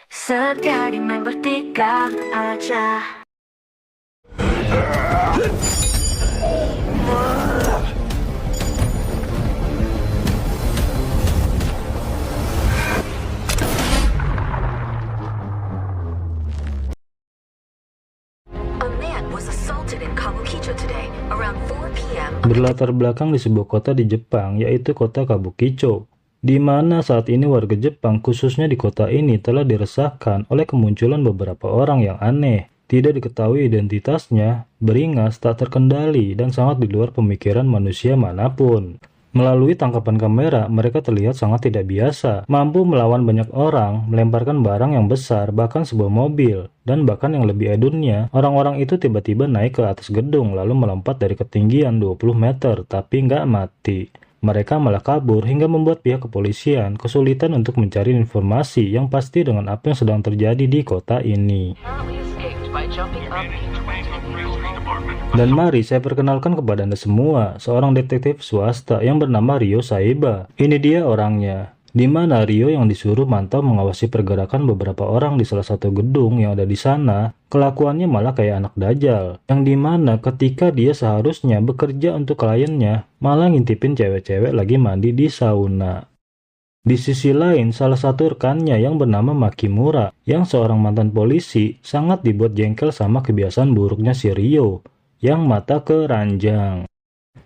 Sekali main bertiga aja. A man was assaulted in Kabukicho today around 4 p.m. Berlatar belakang di sebuah kota di Jepang, yaitu kota Kabukicho, di mana saat ini warga Jepang, khususnya di kota ini, telah diresahkan oleh kemunculan beberapa orang yang aneh, tidak diketahui identitasnya, beringas, tak terkendali, dan sangat di luar pemikiran manusia manapun. Melalui tangkapan kamera, mereka terlihat sangat tidak biasa, mampu melawan banyak orang, melemparkan barang yang besar, bahkan sebuah mobil. Dan bahkan yang lebih edunnya, orang-orang itu tiba-tiba naik ke atas gedung lalu melompat dari ketinggian 20 meter, tapi nggak mati. Mereka malah kabur hingga membuat pihak kepolisian kesulitan untuk mencari informasi yang pasti dengan apa yang sedang terjadi di kota ini. Dan mari saya perkenalkan kepada Anda semua, seorang detektif swasta yang bernama Ryo Saiba. Ini dia orangnya, di mana Ryo yang disuruh mantau mengawasi pergerakan beberapa orang di salah satu gedung yang ada di sana, kelakuannya malah kayak anak dajal, yang dimana ketika dia seharusnya bekerja untuk kliennya, malah ngintipin cewek-cewek lagi mandi di sauna. Di sisi lain, salah satu rekannya yang bernama Makimura, yang seorang mantan polisi, sangat dibuat jengkel sama kebiasaan buruknya si Ryo, yang mata keranjang.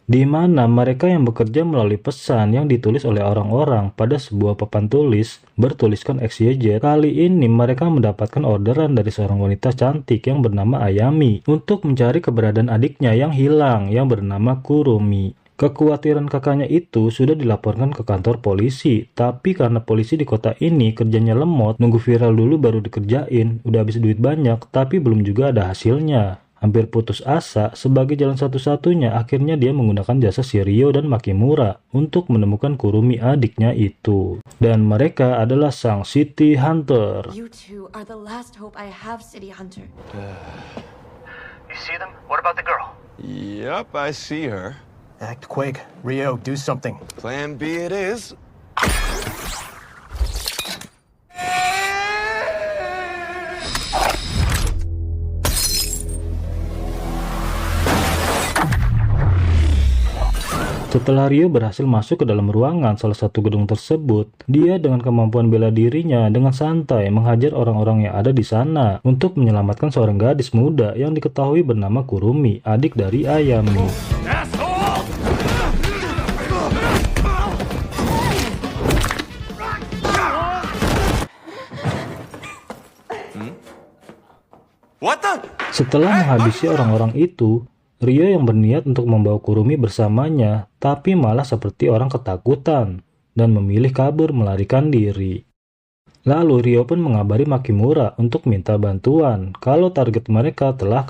Di mana mereka yang bekerja melalui pesan yang ditulis oleh orang-orang pada sebuah papan tulis bertuliskan XYZ. Kali ini mereka mendapatkan orderan dari seorang wanita cantik yang bernama Ayami untuk mencari keberadaan adiknya yang hilang yang bernama Kurumi. Kekhawatiran kakaknya itu sudah dilaporkan ke kantor polisi, tapi karena polisi di kota ini kerjanya lemot, nunggu viral dulu baru dikerjain, udah habis duit banyak, tapi belum juga ada hasilnya. Hampir putus asa, sebagai jalan satu-satunya akhirnya dia menggunakan jasa si Ryo dan Makimura untuk menemukan Kurumi adiknya itu. Dan mereka adalah sang City Hunter. You two are the last hope I have, City Hunter. You see them? What about the girl? Yup, I see her. Act quick. Rio, do something. Plan B it is. Setelah Ryo berhasil masuk ke dalam ruangan salah satu gedung tersebut, dia dengan kemampuan bela dirinya dengan santai menghajar orang-orang yang ada di sana untuk menyelamatkan seorang gadis muda yang diketahui bernama Kurumi, adik dari Ayami. Setelah menghabisi orang-orang itu, Ryo yang berniat untuk membawa Kurumi bersamanya, tapi malah seperti orang ketakutan dan memilih kabur melarikan diri. Lalu Ryo pun mengabari Makimura untuk minta bantuan kalau target mereka telah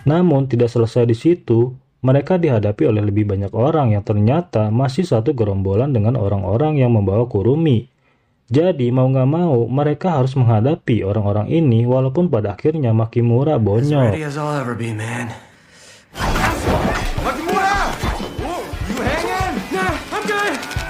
Namun tidak selesai di situ, mereka dihadapi oleh lebih banyak orang yang ternyata masih satu gerombolan dengan orang-orang yang membawa Kurumi. Jadi mau nggak mau mereka harus menghadapi orang-orang ini walaupun pada akhirnya Makimura bonyok.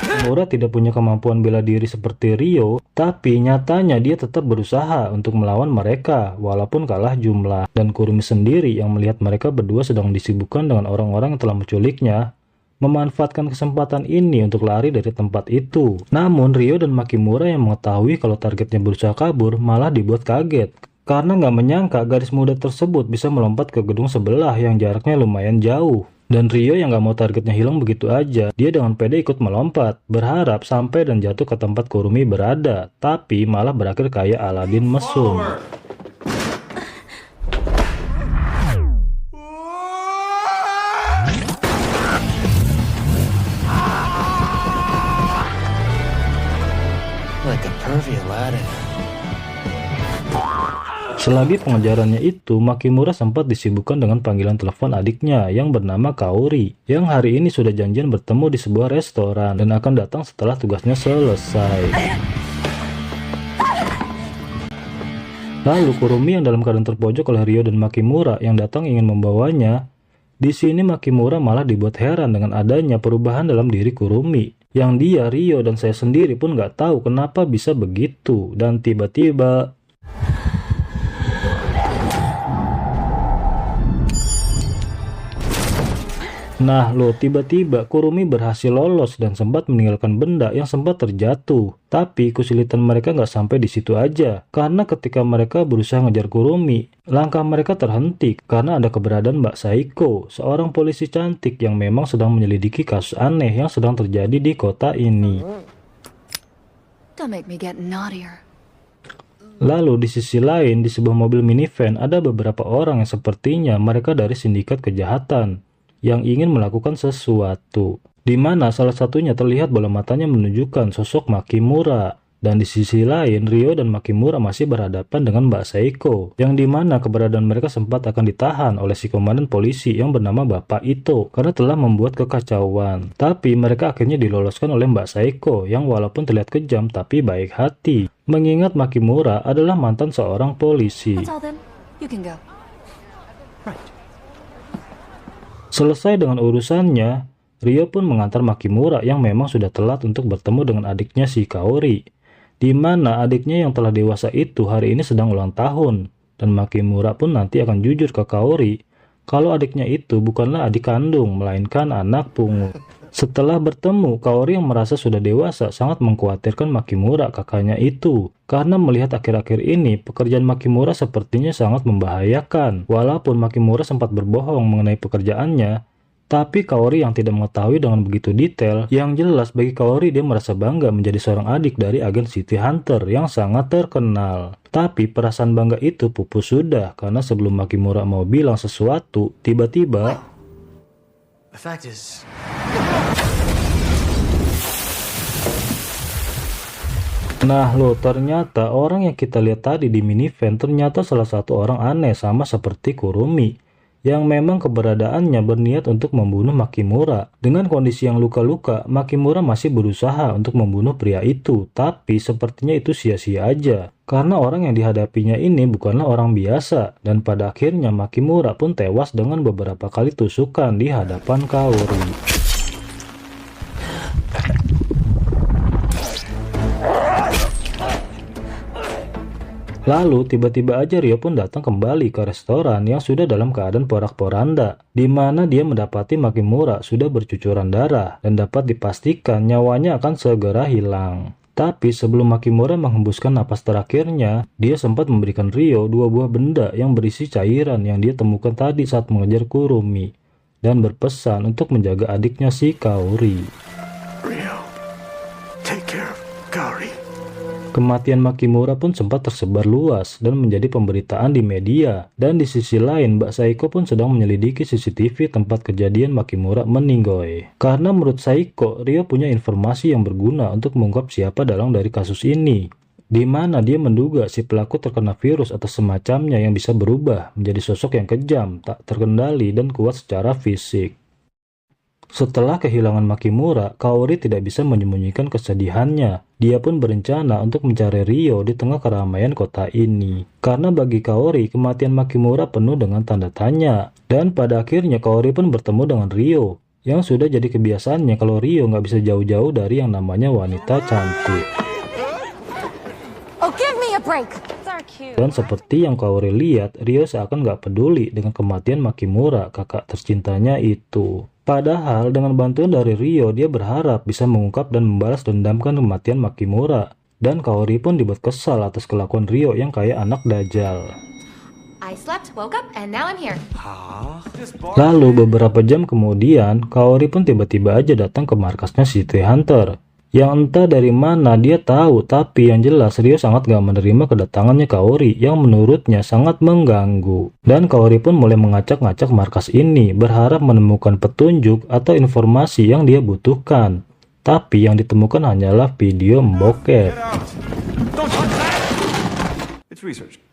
Makimura tidak punya kemampuan bela diri seperti Ryo, tapi nyatanya dia tetap berusaha untuk melawan mereka walaupun kalah jumlah. Dan Kurumi sendiri yang melihat mereka berdua sedang disibukkan dengan orang-orang yang telah menculiknya, memanfaatkan kesempatan ini untuk lari dari tempat itu. Namun Ryo dan Makimura yang mengetahui kalau targetnya berusaha kabur malah dibuat kaget karena nggak menyangka gadis muda tersebut bisa melompat ke gedung sebelah yang jaraknya lumayan jauh. Dan Ryo yang nggak mau targetnya hilang begitu aja, dia dengan pede ikut melompat, berharap sampai dan jatuh ke tempat Kurumi berada, tapi malah berakhir kayak Aladin mesum. Selagi pengejarannya itu, Makimura sempat disibukkan dengan panggilan telepon adiknya yang bernama Kaori, yang hari ini sudah janjian bertemu di sebuah restoran dan akan datang setelah tugasnya selesai. Lalu Kurumi yang dalam keadaan terpojok oleh Ryo dan Makimura yang datang ingin membawanya. Di sini Makimura malah dibuat heran dengan adanya perubahan dalam diri Kurumi, Yang dia, Rio, dan saya sendiri pun nggak tahu kenapa bisa begitu. Dan tiba-tiba... Nah loh, tiba-tiba Kurumi berhasil lolos dan sempat meninggalkan benda yang sempat terjatuh. Tapi kesulitan mereka nggak sampai di situ aja. Karena ketika mereka berusaha ngejar Kurumi, langkah mereka terhenti karena ada keberadaan Mbak Saiko, seorang polisi cantik yang memang sedang menyelidiki kasus aneh yang sedang terjadi di kota ini. Don't make me get naughtier. Lalu di sisi lain, di sebuah mobil minivan ada beberapa orang yang sepertinya mereka dari sindikat kejahatan yang ingin melakukan sesuatu, di mana salah satunya terlihat bola matanya menunjukkan sosok Makimura. Dan di sisi lain, Rio dan Makimura masih berhadapan dengan Mbak Saiko, yang di mana keberadaan mereka sempat akan ditahan oleh si komandan polisi yang bernama Bapak Ito karena telah membuat kekacauan. Tapi mereka akhirnya diloloskan oleh Mbak Saiko yang walaupun terlihat kejam tapi baik hati, mengingat Makimura adalah mantan seorang polisi. That's all then. You can go. Selesai dengan urusannya, Rio pun mengantar Makimura yang memang sudah telat untuk bertemu dengan adiknya si Kaori, di mana adiknya yang telah dewasa itu hari ini sedang ulang tahun, dan Makimura pun nanti akan jujur ke Kaori kalau adiknya itu bukanlah adik kandung, melainkan anak pungut. Setelah bertemu, Kaori yang merasa sudah dewasa sangat mengkhawatirkan Makimura kakaknya itu, karena melihat akhir-akhir ini pekerjaan Makimura sepertinya sangat membahayakan. Walaupun Makimura sempat berbohong mengenai pekerjaannya, tapi Kaori yang tidak mengetahui dengan begitu detail, yang jelas bagi Kaori dia merasa bangga menjadi seorang adik dari agen City Hunter yang sangat terkenal. Tapi perasaan bangga itu pupus sudah, karena sebelum Makimura mau bilang sesuatu, tiba-tiba... The fact is... Nah loh, ternyata orang yang kita lihat tadi di minivan ternyata salah satu orang aneh sama seperti Kurumi, yang memang keberadaannya berniat untuk membunuh Makimura. Dengan kondisi yang luka-luka, Makimura masih berusaha untuk membunuh pria itu, tapi sepertinya itu sia-sia aja. Karena orang yang dihadapinya ini bukanlah orang biasa, dan pada akhirnya Makimura pun tewas dengan beberapa kali tusukan di hadapan Kaori. Lalu tiba-tiba aja Rio pun datang kembali ke restoran yang sudah dalam keadaan porak-poranda, di mana dia mendapati Makimura sudah bercucuran darah dan dapat dipastikan nyawanya akan segera hilang. Tapi sebelum Makimura menghembuskan napas terakhirnya, dia sempat memberikan Rio dua buah benda yang berisi cairan yang dia temukan tadi saat mengejar Kurumi, dan berpesan untuk menjaga adiknya si Kaori. Rio, take care of Kaori. Kematian Makimura pun sempat tersebar luas dan menjadi pemberitaan di media. Dan di sisi lain, Mbak Saiko pun sedang menyelidiki CCTV tempat kejadian Makimura meninggoy. Karena menurut Saiko, Rio punya informasi yang berguna untuk mengungkap siapa dalang dari kasus ini, di mana dia menduga si pelaku terkena virus atau semacamnya yang bisa berubah menjadi sosok yang kejam, tak terkendali, dan kuat secara fisik. Setelah kehilangan Makimura, Kaori tidak bisa menyembunyikan kesedihannya. Dia pun berencana untuk mencari Rio di tengah keramaian kota ini. Karena bagi Kaori, kematian Makimura penuh dengan tanda tanya. Dan pada akhirnya Kaori pun bertemu dengan Rio, yang sudah jadi kebiasaannya kalau Rio nggak bisa jauh-jauh dari yang namanya wanita cantik. Oh, give me a break. Dan seperti yang Kaori lihat, Rio seakan nggak peduli dengan kematian Makimura, kakak tercintanya itu. Padahal dengan bantuan dari Rio, dia berharap bisa mengungkap dan membalas dendamkan kematian Makimura. Dan Kaori pun dibuat kesal atas kelakuan Rio yang kayak anak dajal. I slept, woke up, and now I'm here. Lalu beberapa jam kemudian, Kaori pun tiba-tiba aja datang ke markasnya City Hunter. Yang entah dari mana dia tahu, tapi yang jelas Rio sangat gak menerima kedatangannya Kaori yang menurutnya sangat mengganggu. Dan Kaori pun mulai mengacak-ngacak markas ini, berharap menemukan petunjuk atau informasi yang dia butuhkan. Tapi yang ditemukan hanyalah video membokep.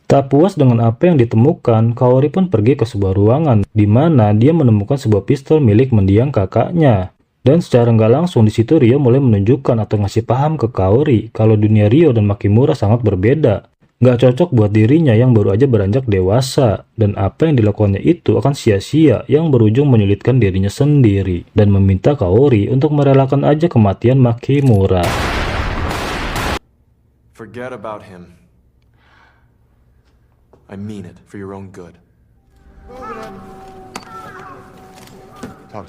Tak puas dengan apa yang ditemukan, Kaori pun pergi ke sebuah ruangan, di mana dia menemukan sebuah pistol milik mendiang kakaknya. Dan secara nggak langsung di situ Rio mulai menunjukkan atau ngasih paham ke Kaori kalau dunia Rio dan Makimura sangat berbeda. Nggak cocok buat dirinya yang baru aja beranjak dewasa, dan apa yang dilakukannya itu akan sia-sia yang berujung menyulitkan dirinya sendiri, dan meminta Kaori untuk merelakan aja kematian Makimura. Forget about him. I mean it, for your own good.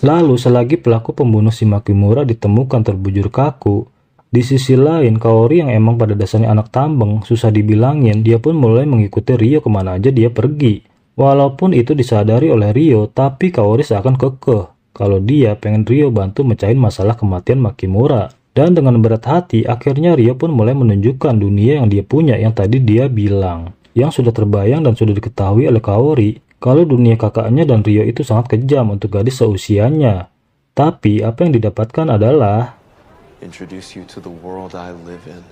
Lalu selagi pelaku pembunuh si Makimura ditemukan terbujur kaku, di sisi lain Kaori yang emang pada dasarnya anak tambang susah dibilangin, dia pun mulai mengikuti Ryo kemana aja dia pergi. Walaupun itu disadari oleh Ryo, tapi Kaori seakan kekeh kalau dia pengen Ryo bantu mecahin masalah kematian Makimura. Dan dengan berat hati akhirnya Ryo pun mulai menunjukkan dunia yang dia punya yang tadi dia bilang, yang sudah terbayang dan sudah diketahui oleh Kaori kalau dunia kakaknya dan Ryo itu sangat kejam untuk gadis seusianya. Tapi apa yang didapatkan adalah Introduce you to the world I live in.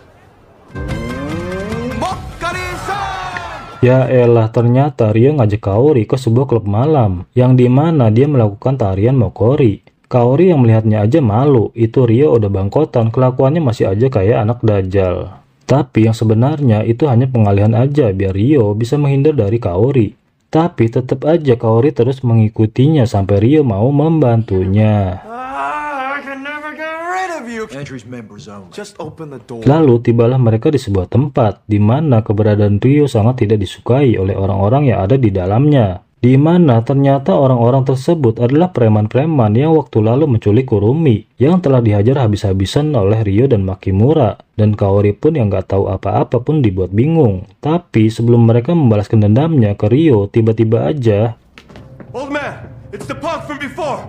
ya elah, ternyata Ryo ngajak Kaori ke sebuah klub malam yang dimana dia melakukan tarian Mokori. Kaori yang melihatnya aja malu, itu Ryo udah bangkotan, kelakuannya masih aja kayak anak dajal. Tapi yang sebenarnya itu hanya pengalihan aja biar Ryo bisa menghindar dari Kaori. Tapi tetap aja Kaori terus mengikutinya sampai Ryo mau membantunya. Just open the door. Lalu tibalah mereka di sebuah tempat di mana keberadaan Ryo sangat tidak disukai oleh orang-orang yang ada di dalamnya. Di mana ternyata orang-orang tersebut adalah preman-preman yang waktu lalu menculik Kurumi yang telah dihajar habis-habisan oleh Ryo dan Makimura. Dan Kaori pun yang nggak tahu apa-apa pun dibuat bingung. Tapi sebelum mereka membalaskan dendamnya ke Ryo, tiba-tiba aja Old man, it's the punk from before.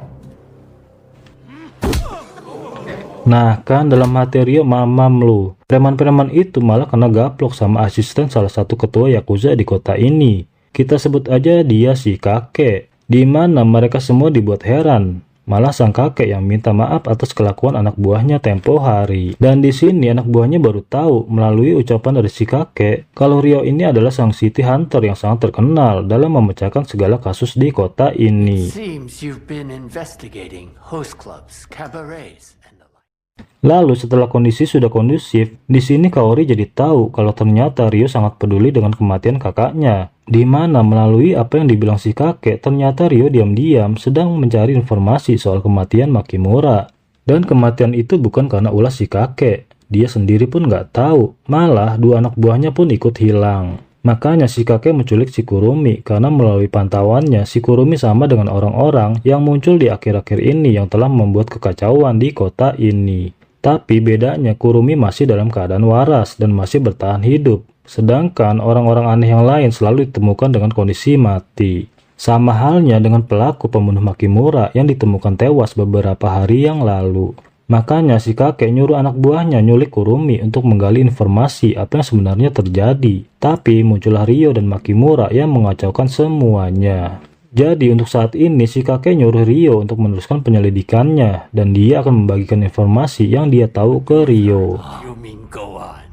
nah kan dalam hati Ryo, mamam lu. Preman-preman itu malah kena gaplok sama asisten salah satu ketua Yakuza di kota ini. Kita sebut aja dia si kakek. Di mana mereka semua dibuat heran. Malah sang kakek yang minta maaf atas kelakuan anak buahnya tempo hari. Dan di sini anak buahnya baru tahu melalui ucapan dari si kakek kalau Ryo ini adalah sang city hunter yang sangat terkenal dalam memecahkan segala kasus di kota ini. Seems you've been investigating host clubs, cabarets, and the like. Lalu setelah kondisi sudah kondusif, di sini Kaori jadi tahu kalau ternyata Ryo sangat peduli dengan kematian kakaknya. Di mana melalui apa yang dibilang si kakek, ternyata Ryo diam-diam sedang mencari informasi soal kematian Makimura. Dan kematian itu bukan karena ulah si kakek. Dia sendiri pun nggak tahu. Malah dua anak buahnya pun ikut hilang. Makanya si kakek menculik si Kurumi karena melalui pantauannya si Kurumi sama dengan orang-orang yang muncul di akhir-akhir ini yang telah membuat kekacauan di kota ini. Tapi bedanya Kurumi masih dalam keadaan waras dan masih bertahan hidup. Sedangkan orang-orang aneh yang lain selalu ditemukan dengan kondisi mati. Sama halnya dengan pelaku pembunuh Makimura yang ditemukan tewas beberapa hari yang lalu. Makanya si kakek nyuruh anak buahnya nyulik Kurumi untuk menggali informasi apa yang sebenarnya terjadi. Tapi muncullah Ryo dan Makimura yang mengacaukan semuanya. Jadi untuk saat ini si kakek nyuruh Ryo untuk meneruskan penyelidikannya. Dan dia akan membagikan informasi yang dia tahu ke Ryo. You mean go on?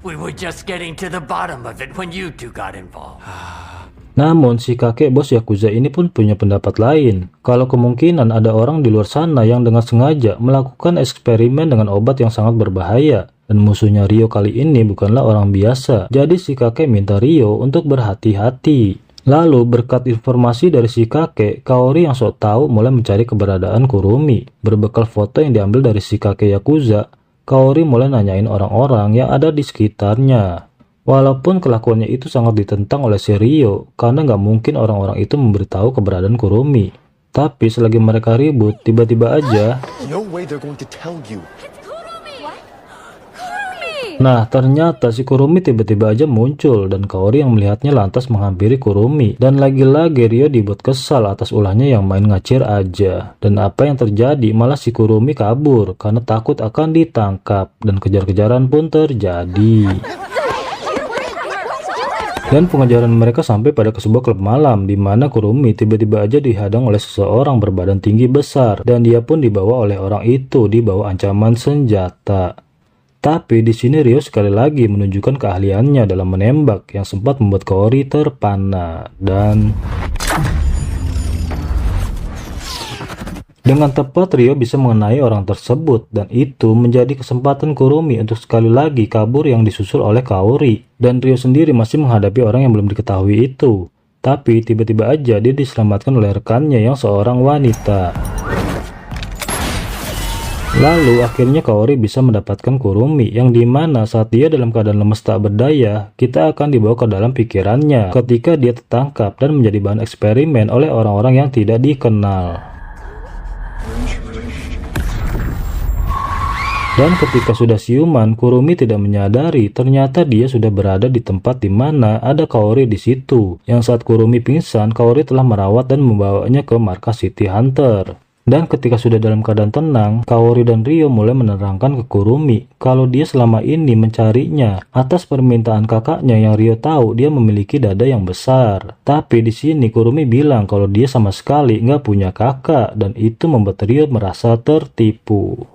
We were just getting to the bottom of it when you two got involved. Namun si kakek bos Yakuza ini pun punya pendapat lain. Kalau kemungkinan ada orang di luar sana yang dengan sengaja melakukan eksperimen dengan obat yang sangat berbahaya. Dan musuhnya Ryo kali ini bukanlah orang biasa. Jadi si kakek minta Ryo untuk berhati-hati. Lalu berkat informasi dari si kakek, Kaori yang sok tahu mulai mencari keberadaan Kurumi. Berbekal foto yang diambil dari si kakek Yakuza, Kaori mulai nanyain orang-orang yang ada di sekitarnya. Walaupun kelakuannya itu sangat ditentang oleh si Ryo, karena nggak mungkin orang-orang itu memberitahu keberadaan Kurumi. Tapi selagi mereka ribut, tiba-tiba aja No way they're going to tell you. nah ternyata si Kurumi tiba-tiba aja muncul dan Kaori yang melihatnya lantas menghampiri Kurumi. Dan lagi-lagi Ryo dibuat kesal atas ulahnya yang main ngacir aja. Dan apa yang terjadi malah si Kurumi kabur karena takut akan ditangkap dan kejar-kejaran pun terjadi. Dan pengejaran mereka sampai pada ke sebuah klub malam di mana Kurumi tiba-tiba aja dihadang oleh seseorang berbadan tinggi besar dan dia pun dibawa oleh orang itu di bawah ancaman senjata. Tapi di sini Ryo sekali lagi menunjukkan keahliannya dalam menembak yang sempat membuat Kaori terpana. Dan Dengan tepat Ryo bisa mengenai orang tersebut dan itu menjadi kesempatan Kurumi untuk sekali lagi kabur yang disusul oleh Kaori. Dan Ryo sendiri masih menghadapi orang yang belum diketahui itu. Tapi tiba-tiba aja dia diselamatkan oleh rekannya yang seorang wanita. Lalu akhirnya Kaori bisa mendapatkan Kurumi yang dimana saat dia dalam keadaan lemas tak berdaya, kita akan dibawa ke dalam pikirannya ketika dia tertangkap dan menjadi bahan eksperimen oleh orang-orang yang tidak dikenal. Dan ketika sudah siuman, Kurumi tidak menyadari ternyata dia sudah berada di tempat di mana ada Kaori di situ. Yang saat Kurumi pingsan, Kaori telah merawat dan membawanya ke markas City Hunter. Dan ketika sudah dalam keadaan tenang, Kaori dan Ryo mulai menerangkan ke Kurumi kalau dia selama ini mencarinya atas permintaan kakaknya yang Ryo tahu dia memiliki dada yang besar. Tapi di sini Kurumi bilang kalau dia sama sekali nggak punya kakak dan itu membuat Ryo merasa tertipu.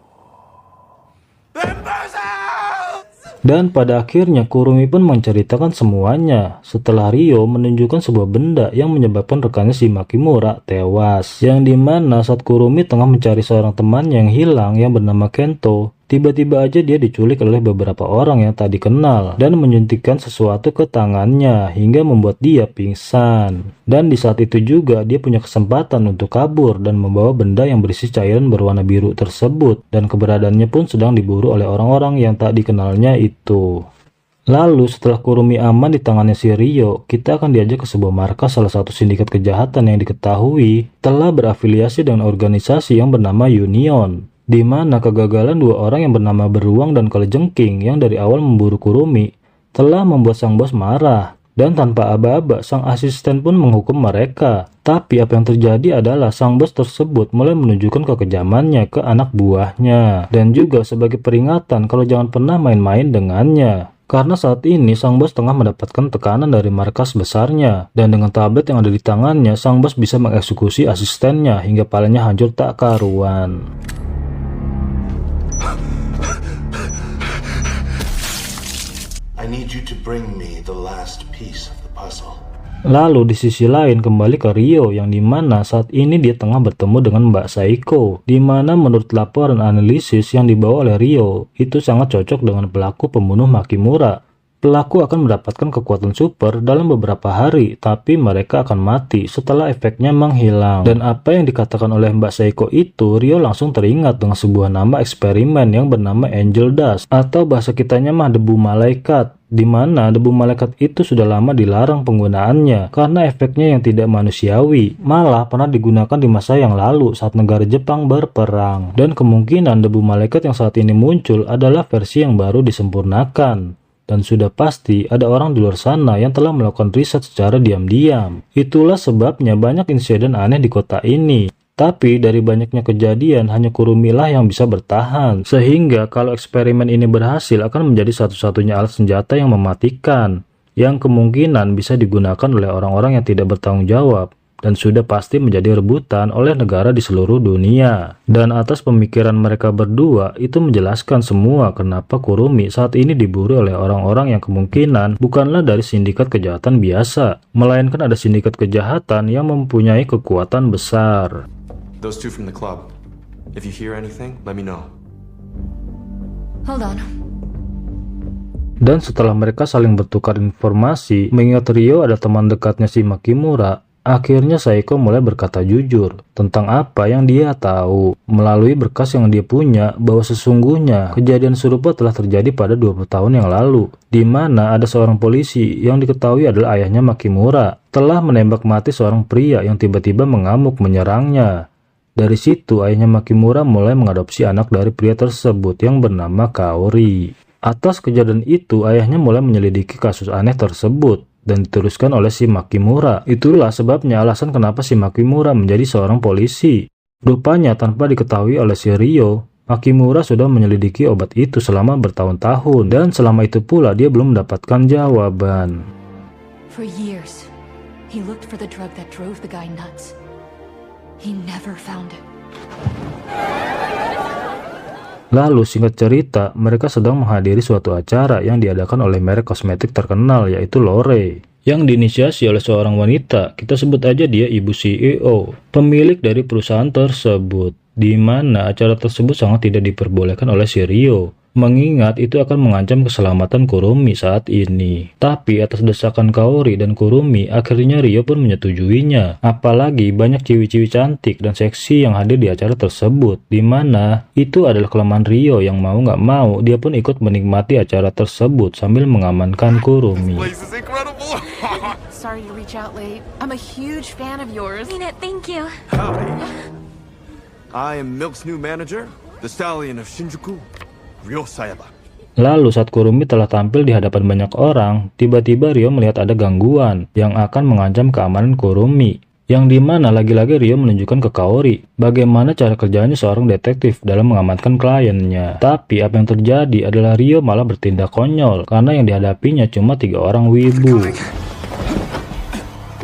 Dan pada akhirnya Kurumi pun menceritakan semuanya setelah Ryo menunjukkan sebuah benda yang menyebabkan rekannya si Makimura tewas. Yang dimana saat Kurumi tengah mencari seorang teman yang hilang yang bernama Kento, tiba-tiba aja dia diculik oleh beberapa orang yang tak dikenal dan menyuntikkan sesuatu ke tangannya hingga membuat dia pingsan. Dan di saat itu juga dia punya kesempatan untuk kabur dan membawa benda yang berisi cairan berwarna biru tersebut dan keberadaannya pun sedang diburu oleh orang-orang yang tak dikenalnya itu. Lalu setelah Kurumi aman di tangannya si Ryo, kita akan diajak ke sebuah markas salah satu sindikat kejahatan yang diketahui telah berafiliasi dengan organisasi yang bernama Union. Di mana kegagalan dua orang yang bernama Beruang dan Kalajengking yang dari awal memburu Kurumi telah membuat sang bos marah. Dan tanpa aba-aba, sang asisten pun menghukum mereka. Tapi apa yang terjadi adalah sang bos tersebut mulai menunjukkan kekejamannya ke anak buahnya. Dan juga sebagai peringatan kalau jangan pernah main-main dengannya. Karena saat ini sang bos tengah mendapatkan tekanan dari markas besarnya. Dan dengan tablet yang ada di tangannya, sang bos bisa mengeksekusi asistennya hingga palanya hancur tak karuan. I need you to bring me the last piece of the puzzle. Lalu di sisi lain kembali ke Ryo yang dimana saat ini dia tengah bertemu dengan Mbak Saiko. Dimana menurut laporan analisis yang dibawa oleh Ryo, itu sangat cocok dengan pelaku pembunuh Makimura. Pelaku akan mendapatkan kekuatan super dalam beberapa hari, tapi mereka akan mati setelah efeknya menghilang. Dan apa yang dikatakan oleh Mbak Saiko itu, Ryo langsung teringat dengan sebuah nama eksperimen yang bernama Angel Dust, atau bahasa kitanya mah debu malaikat. Di mana debu malaikat itu sudah lama dilarang penggunaannya karena efeknya yang tidak manusiawi. Malah pernah digunakan di masa yang lalu saat negara Jepang berperang. Dan kemungkinan debu malaikat yang saat ini muncul adalah versi yang baru disempurnakan. Dan sudah pasti ada orang di luar sana yang telah melakukan riset secara diam-diam. Itulah sebabnya banyak insiden aneh di kota ini. Tapi dari banyaknya kejadian hanya Kurumi lah yang bisa bertahan. Sehingga kalau eksperimen ini berhasil akan menjadi satu-satunya alat senjata yang mematikan. Yang kemungkinan bisa digunakan oleh orang-orang yang tidak bertanggung jawab. Dan sudah pasti menjadi rebutan oleh negara di seluruh dunia. Dan atas pemikiran mereka berdua itu menjelaskan semua kenapa Kurumi saat ini diburu oleh orang-orang yang kemungkinan bukanlah dari sindikat kejahatan biasa, melainkan ada sindikat kejahatan yang mempunyai kekuatan besar. Those two from the club. If you hear anything, let me know. Hold on. Dan setelah mereka saling bertukar informasi, mengingat Ryo ada teman dekatnya si Makimura, akhirnya Saiko mulai berkata jujur tentang apa yang dia tahu melalui berkas yang dia punya bahwa sesungguhnya kejadian serupa telah terjadi pada 20 tahun yang lalu, di mana ada seorang polisi yang diketahui adalah ayahnya Makimura telah menembak mati seorang pria yang tiba-tiba mengamuk menyerangnya. Dari situ ayahnya Makimura mulai mengadopsi anak dari pria tersebut yang bernama Kaori. Atas kejadian itu ayahnya mulai menyelidiki kasus aneh tersebut dan diteruskan oleh si Makimura. Itulah sebabnya alasan kenapa si Makimura menjadi seorang polisi. Rupanya tanpa diketahui oleh si Ryo, Makimura sudah menyelidiki obat itu selama bertahun-tahun dan selama itu pula dia belum mendapatkan jawaban. For years, he looked for the drug that drove the guy nuts. He never found it. Lalu singkat cerita, mereka sedang menghadiri suatu acara yang diadakan oleh merek kosmetik terkenal yaitu Lore. yang diinisiasi oleh seorang wanita. Kita sebut aja dia ibu CEO, pemilik dari perusahaan tersebut, di mana acara tersebut sangat tidak diperbolehkan oleh si Ryo, mengingat itu akan mengancam keselamatan Kurumi saat ini. Tapi atas desakan Kaori dan Kurumi, akhirnya Ryo pun menyetujuinya. Apalagi banyak ciwi-ciwi cantik dan seksi yang hadir di acara tersebut, di mana itu adalah kelemahan Ryo yang mau nggak mau dia pun ikut menikmati acara tersebut sambil mengamankan Kurumi. Sorry to reach out late. I'm a huge fan of yours. Mina, thank you. Howdy. I am Milk's new manager, the stallion of Shinjuku, Ryo Sayaba. Lalu saat Kurumi telah tampil di hadapan banyak orang, tiba-tiba Ryo melihat ada gangguan yang akan mengancam keamanan Kurumi. Yang dimana lagi-lagi Ryo menunjukkan ke Kaori bagaimana cara kerjanya seorang detektif dalam mengamankan kliennya. Tapi apa yang terjadi adalah Ryo malah bertindak konyol karena yang dihadapinya cuma 3 orang wibu.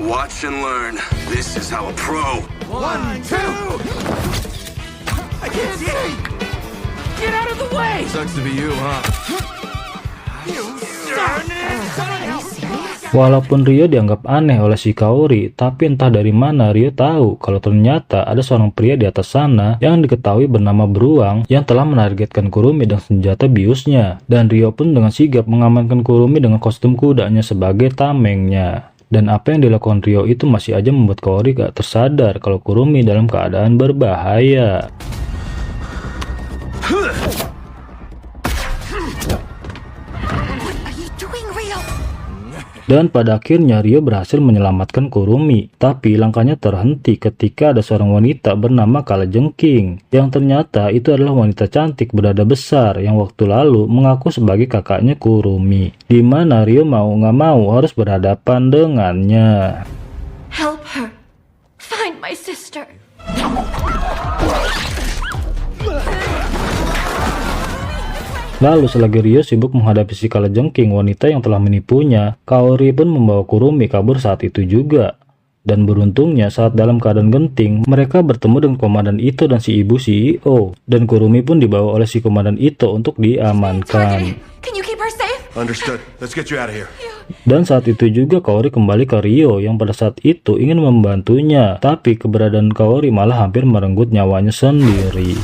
Watch and learn. This is how a pro. 1, 2. I can't see. Get out of the way! Sucks to be you, huh? Walaupun Ryo dianggap aneh oleh si Kaori, tapi entah dari mana Ryo tahu kalau ternyata ada seorang pria di atas sana yang diketahui bernama Beruang yang telah menargetkan Kurumi dengan senjata biusnya. Dan Ryo pun dengan sigap mengamankan Kurumi dengan kostum kudanya sebagai tamengnya. Dan apa yang dilakukan Ryo itu masih aja membuat Kaori gak tersadar kalau Kurumi dalam keadaan berbahaya. Dan pada akhirnya Ryo berhasil menyelamatkan Kurumi. Tapi langkahnya terhenti ketika ada seorang wanita bernama Kalajengking, yang ternyata itu adalah wanita cantik berdada besar yang waktu lalu mengaku sebagai kakaknya Kurumi, di mana Ryo mau nggak mau harus berhadapan dengannya. Help her. Find my sister. Lalu selagi Ryo sibuk menghadapi si Kalajengking wanita yang telah menipunya, Kaori pun membawa Kurumi kabur saat itu juga. Dan beruntungnya saat dalam keadaan genting, mereka bertemu dengan Komandan Ito dan si ibu CEO. Dan Kurumi pun dibawa oleh si Komandan Ito untuk diamankan. Can you keep her safe? Understood. Let's get you out of here. Dan saat itu juga Kaori kembali ke Ryo yang pada saat itu ingin membantunya. Tapi keberadaan Kaori malah hampir merenggut nyawanya sendiri.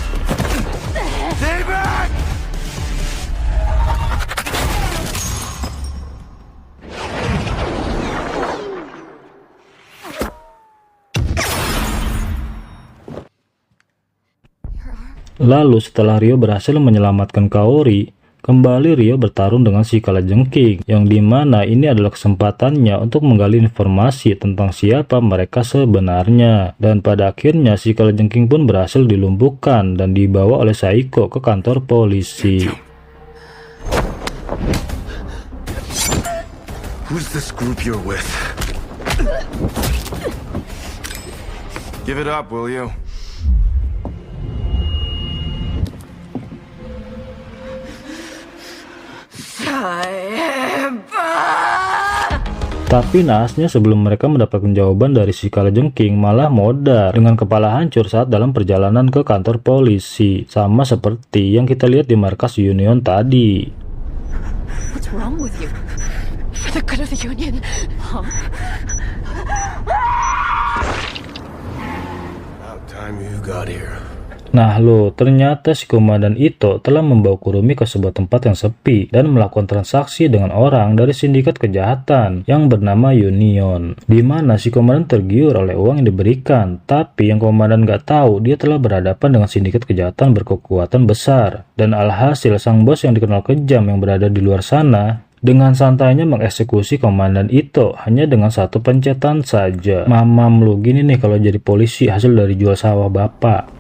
Lalu setelah Ryo berhasil menyelamatkan Kaori, kembali Ryo bertarung dengan si Kalajengking, yang dimana ini adalah kesempatannya untuk menggali informasi tentang siapa mereka sebenarnya. Dan pada akhirnya si Kalajengking pun berhasil dilumpuhkan dan dibawa oleh Saiko ke kantor polisi. Who's this group you're with? Give it up, will you? Tapi naasnya sebelum mereka mendapatkan jawaban dari si Kalajengking malah modar dengan kepala hancur saat dalam perjalanan ke kantor polisi. Sama seperti yang kita lihat di markas Union tadi. What's wrong with you? For the good of the Union. Huh? About time you got here. Nah lo, ternyata si Komandan Ito telah membawa Kurumi ke sebuah tempat yang sepi dan melakukan transaksi dengan orang dari sindikat kejahatan yang bernama Union, di mana si Komandan tergiur oleh uang yang diberikan. Tapi yang Komandan gak tahu dia telah berhadapan dengan sindikat kejahatan berkekuatan besar. Dan alhasil sang bos yang dikenal kejam yang berada di luar sana dengan santainya mengeksekusi Komandan Ito hanya dengan satu pencetan saja. Mamam lu, gini nih kalau jadi polisi hasil dari jual sawah bapak.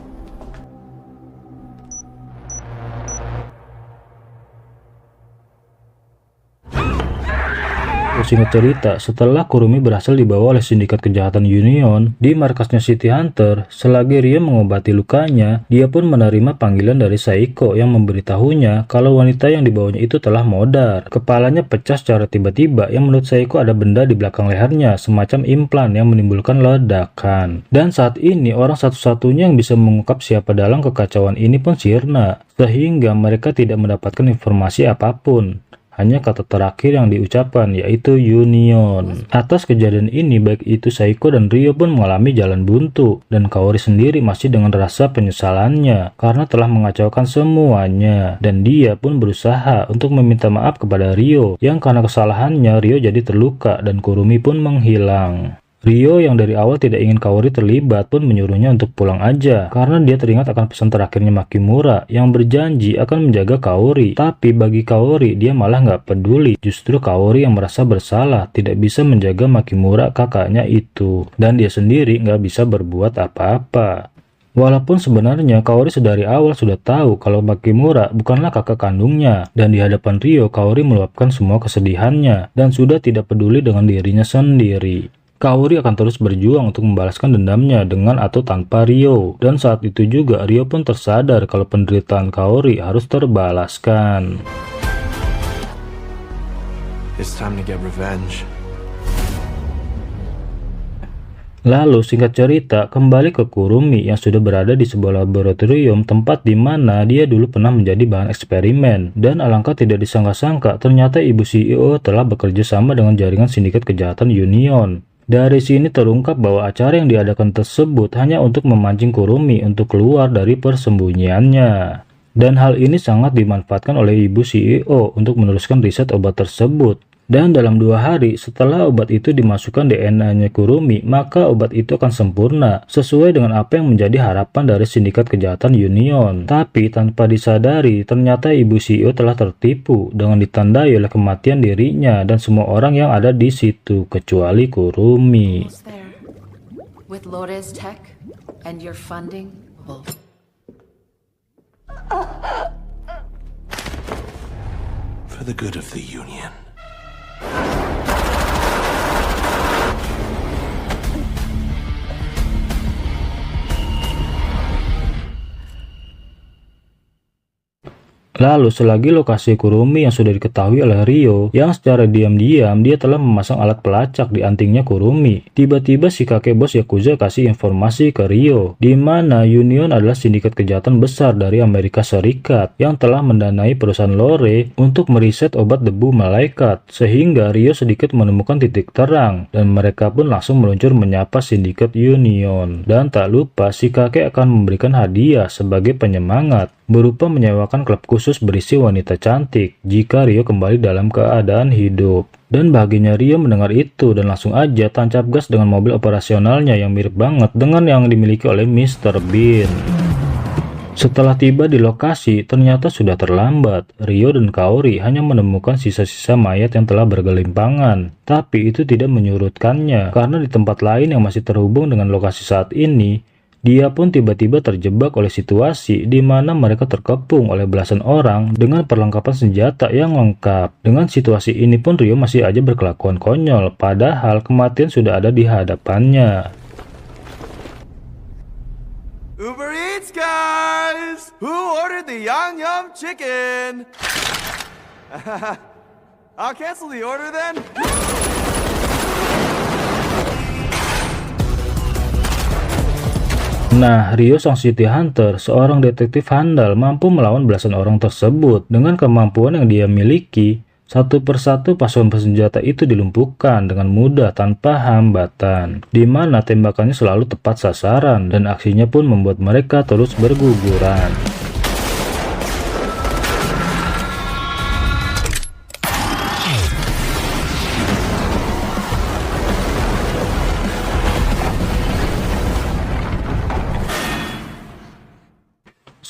Singkat cerita, setelah Kurumi berhasil dibawa oleh sindikat kejahatan Union di markasnya City Hunter, selagi Ryo mengobati lukanya, dia pun menerima panggilan dari Saiko yang memberitahunya kalau wanita yang dibawanya itu telah modar. Kepalanya pecah secara tiba-tiba yang menurut Saiko ada benda di belakang lehernya, semacam implan yang menimbulkan ledakan. Dan saat ini orang satu-satunya yang bisa mengungkap siapa dalang kekacauan ini pun sirna, sehingga mereka tidak mendapatkan informasi apapun. Hanya kata terakhir yang diucapkan, yaitu Union. Atas kejadian ini, baik itu Saiko dan Ryo pun mengalami jalan buntu, dan Kaori sendiri masih dengan rasa penyesalannya karena telah mengacaukan semuanya. Dan dia pun berusaha untuk meminta maaf kepada Ryo, yang karena kesalahannya Ryo jadi terluka dan Kurumi pun menghilang. Ryo yang dari awal tidak ingin Kaori terlibat pun menyuruhnya untuk pulang aja karena dia teringat akan pesan terakhirnya Makimura yang berjanji akan menjaga Kaori. Tapi bagi Kaori dia malah nggak peduli, justru Kaori yang merasa bersalah tidak bisa menjaga Makimura kakaknya itu, dan dia sendiri nggak bisa berbuat apa-apa. Walaupun sebenarnya Kaori sedari awal sudah tahu kalau Makimura bukanlah kakak kandungnya, dan di hadapan Ryo Kaori meluapkan semua kesedihannya dan sudah tidak peduli dengan dirinya sendiri. Kaori akan terus berjuang untuk membalaskan dendamnya dengan atau tanpa Ryo, dan saat itu juga Ryo pun tersadar kalau penderitaan Kaori harus terbalaskan. It's time to get revenge. Lalu singkat cerita kembali ke Kurumi yang sudah berada di sebuah laboratorium tempat di mana dia dulu pernah menjadi bahan eksperimen, dan alangkah tidak disangka-sangka ternyata ibu CEO telah bekerja sama dengan jaringan sindikat kejahatan Union. Dari sini terungkap bahwa acara yang diadakan tersebut hanya untuk memancing Kurumi untuk keluar dari persembunyiannya. Dan hal ini sangat dimanfaatkan oleh ibu CEO untuk meneruskan riset obat tersebut. Dan dalam 2 hari setelah obat itu dimasukkan DNA-nya Kurumi, maka obat itu akan sempurna sesuai dengan apa yang menjadi harapan dari sindikat kejahatan Union. Tapi tanpa disadari, ternyata ibu CEO telah tertipu dengan ditandai oleh kematian dirinya dan semua orang yang ada di situ kecuali Kurumi. Almost there. With Lores Tech and your funding, we'll... For the good of the Union. Lalu selagi lokasi Kurumi yang sudah diketahui oleh Ryo, yang secara diam-diam dia telah memasang alat pelacak di antingnya Kurumi. Tiba-tiba si kakek bos Yakuza kasih informasi ke Ryo, di mana Union adalah sindikat kejahatan besar dari Amerika Serikat yang telah mendanai perusahaan Lore untuk meriset obat debu malaikat, sehingga Ryo sedikit menemukan titik terang, dan mereka pun langsung meluncur menyapa sindikat Union. Dan tak lupa si kakek akan memberikan hadiah sebagai penyemangat, berupa menyewakan klub khusus berisi wanita cantik jika Ryo kembali dalam keadaan hidup. Dan bahagianya Ryo mendengar itu dan langsung aja tancap gas dengan mobil operasionalnya yang mirip banget dengan yang dimiliki oleh Mr. Bean. Setelah tiba di lokasi, ternyata sudah terlambat. Ryo dan Kaori hanya menemukan sisa-sisa mayat yang telah bergelimpangan. Tapi itu tidak menyurutkannya, karena di tempat lain yang masih terhubung dengan lokasi saat ini, dia pun tiba-tiba terjebak oleh situasi di mana mereka terkepung oleh belasan orang dengan perlengkapan senjata yang lengkap. Dengan situasi ini pun Ryo masih aja berkelakuan konyol, padahal kematian sudah ada di hadapannya. Uber Eats, guys! Who ordered the Yang Yum Chicken? I'll cancel the order then. Nah, Ryo sang City Hunter, seorang detektif handal mampu melawan belasan orang tersebut. Dengan kemampuan yang dia miliki, satu persatu pasukan bersenjata itu dilumpuhkan dengan mudah tanpa hambatan, di mana tembakannya selalu tepat sasaran dan aksinya pun membuat mereka terus berguguran.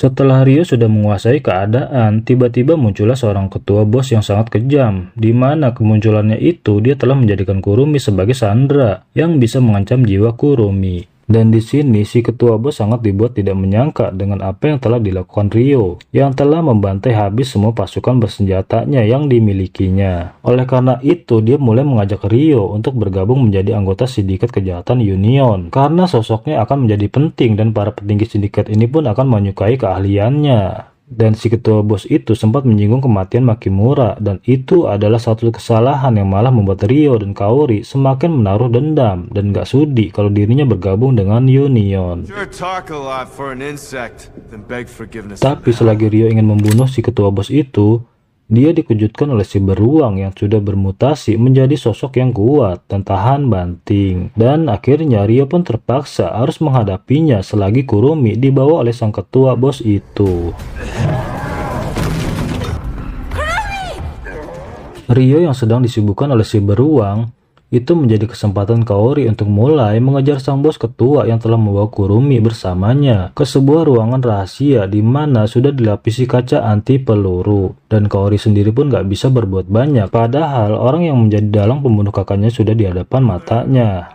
Setelah Ryo sudah menguasai keadaan, tiba-tiba muncullah seorang ketua bos yang sangat kejam, di mana kemunculannya itu dia telah menjadikan Kurumi sebagai sandera yang bisa mengancam jiwa Kurumi. Dan di sini si ketua bos sangat dibuat tidak menyangka dengan apa yang telah dilakukan Ryo, yang telah membantai habis semua pasukan bersenjatanya yang dimilikinya. Oleh karena itu dia mulai mengajak Ryo untuk bergabung menjadi anggota sindikat kejahatan Union, karena sosoknya akan menjadi penting dan para petinggi sindikat ini pun akan menyukai keahliannya. Dan si ketua bos itu sempat menyinggung kematian Makimura, dan itu adalah satu kesalahan yang malah membuat Ryo dan Kaori semakin menaruh dendam dan gak sudi kalau dirinya bergabung dengan Union. Tapi selagi Ryo ingin membunuh si ketua bos itu, Dia dikejutkan oleh si beruang yang sudah bermutasi menjadi sosok yang kuat dan tahan banting. Dan akhirnya Ryo pun terpaksa harus menghadapinya selagi Kurumi dibawa oleh sang ketua bos itu. Ryo yang sedang disibukkan oleh si beruang itu menjadi kesempatan Kaori untuk mulai mengejar sang bos ketua yang telah membawa Kurumi bersamanya ke sebuah ruangan rahasia di mana sudah dilapisi kaca anti peluru. Dan Kaori sendiri pun gak bisa berbuat banyak, padahal orang yang menjadi dalang pembunuh kakaknya sudah di hadapan matanya.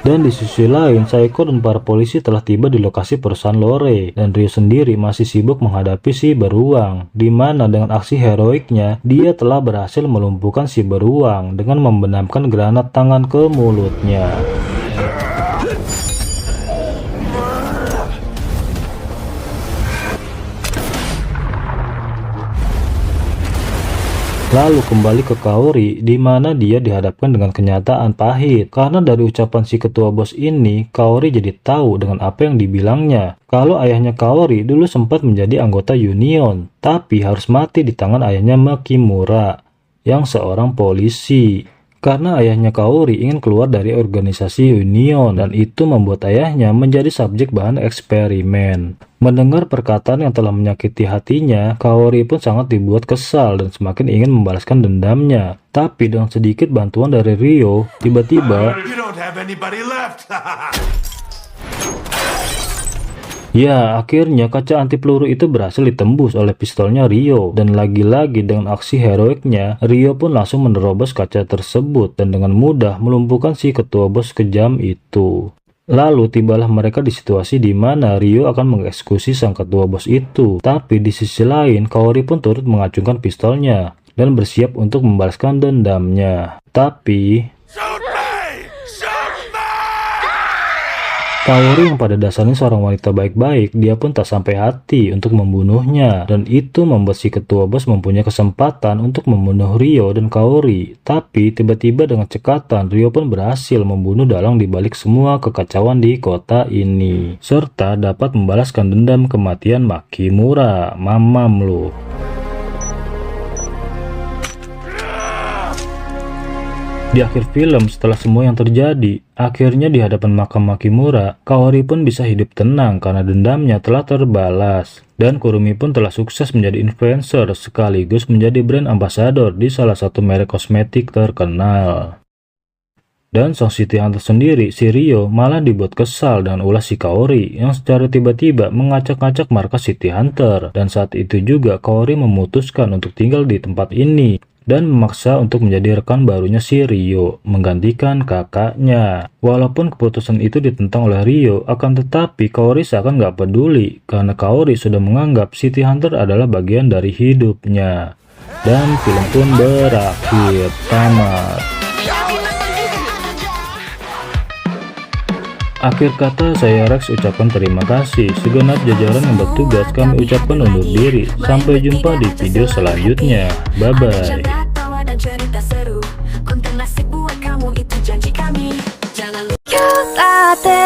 Dan di sisi lain, Saeko dan para polisi telah tiba di lokasi perusahaan Lore, dan Ryo sendiri masih sibuk menghadapi si beruang, di mana dengan aksi heroiknya, dia telah berhasil melumpuhkan si beruang dengan membenamkan granat tangan ke mulutnya. Lalu kembali ke Kaori, di mana dia dihadapkan dengan kenyataan pahit. Karena dari ucapan si ketua bos ini, Kaori jadi tahu dengan apa yang dibilangnya. Kalau ayahnya Kaori dulu sempat menjadi anggota Union, tapi harus mati di tangan ayahnya Makimura, yang seorang polisi. Karena ayahnya Kaori ingin keluar dari organisasi Union, dan itu membuat ayahnya menjadi subjek bahan eksperimen. Mendengar perkataan yang telah menyakiti hatinya, Kaori pun sangat dibuat kesal dan semakin ingin membalaskan dendamnya. Tapi dengan sedikit bantuan dari Ryo, tiba-tiba ya, akhirnya kaca anti peluru itu berhasil ditembus oleh pistolnya Ryo, dan lagi-lagi dengan aksi heroiknya, Ryo pun langsung menerobos kaca tersebut dan dengan mudah melumpuhkan si ketua bos kejam itu. Lalu tibalah mereka di situasi di mana Ryo akan mengeksekusi sang ketua bos itu, tapi di sisi lain Kaori pun turut mengacungkan pistolnya dan bersiap untuk membalaskan dendamnya. Tapi Kaori yang pada dasarnya seorang wanita baik-baik, dia pun tak sampai hati untuk membunuhnya, dan itu membuat si ketua bos mempunyai kesempatan untuk membunuh Ryo dan Kaori. Tapi tiba-tiba dengan cekatan, Ryo pun berhasil membunuh dalang di balik semua kekacauan di kota ini, serta dapat membalaskan dendam kematian Makimura. Mamam lu. Di akhir film, setelah semua yang terjadi, akhirnya di hadapan makam Makimura, Kaori pun bisa hidup tenang karena dendamnya telah terbalas. Dan Kurumi pun telah sukses menjadi influencer sekaligus menjadi brand ambassador di salah satu merek kosmetik terkenal. Dan sang City Hunter sendiri, si Ryo, malah dibuat kesal dengan ulah si Kaori yang secara tiba-tiba mengacak-ngacak markas City Hunter. Dan saat itu juga Kaori memutuskan untuk tinggal di tempat ini dan memaksa untuk menjadi rekan barunya si Ryo, menggantikan kakaknya. Walaupun keputusan itu ditentang oleh Ryo, akan tetapi Kaori seakan gak peduli, karena Kaori sudah menganggap City Hunter adalah bagian dari hidupnya. Dan film pun berakhir, tamat. Akhir kata, saya Rex ucapkan terima kasih. Segenap jajaran yang bertugas kami ucapkan undur diri. Sampai jumpa di video selanjutnya. Bye-bye. You got